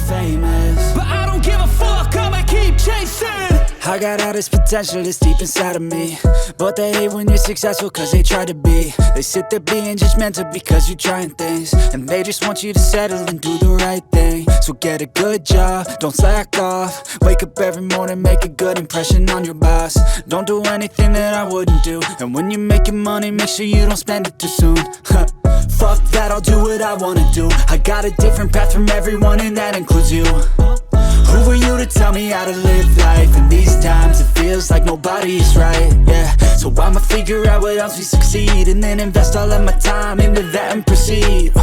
famous. But I don't give a fuck, I'ma keep chasing. I got all this potential that's deep inside of me, but they hate when you're successful cause they try to be. They sit there being judgmental because you're trying things, and they just want you to settle and do the right thing. So get a good job, don't slack off. Wake up every morning, make a good impression on your boss. Don't do anything that I wouldn't do, and when you're making money, make sure you don't spend it too soon. Fuck that, I'll do what I wanna do. I got a different path from everyone, and that includes you. Who are you to tell me how to live life? In these times it feels like nobody is right, yeah. So I'ma figure out what else we succeed, and then invest all of my time into that and proceed.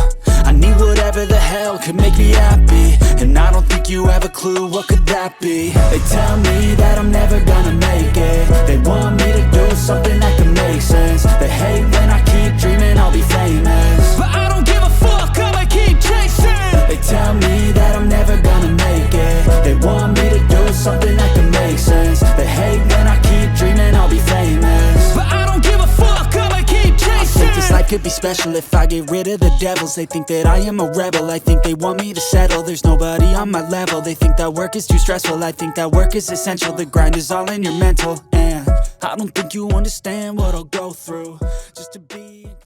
I need whatever the hell could make me happy, and I don't think you have a clue what could that be. They tell me that I'm never gonna make it. They want me to do something that can make sense. They hate when I keep dreaming I'll be famous, but I don't give a fuck, I'ma keep chasing. They tell me that I'm never gonna make it. They want me to do something that can make sense. They hate when I keep dreaming I'll be famous, but I don't give a fuck, I'ma keep chasing. I think this life could be special if I get rid of the devils. They think that I am a rebel, I think they want me to settle. There's nobody on my level. They think that work is too stressful, I think that work is essential. The grind is all in your mental, and I don't think you understand what I'll go through just to be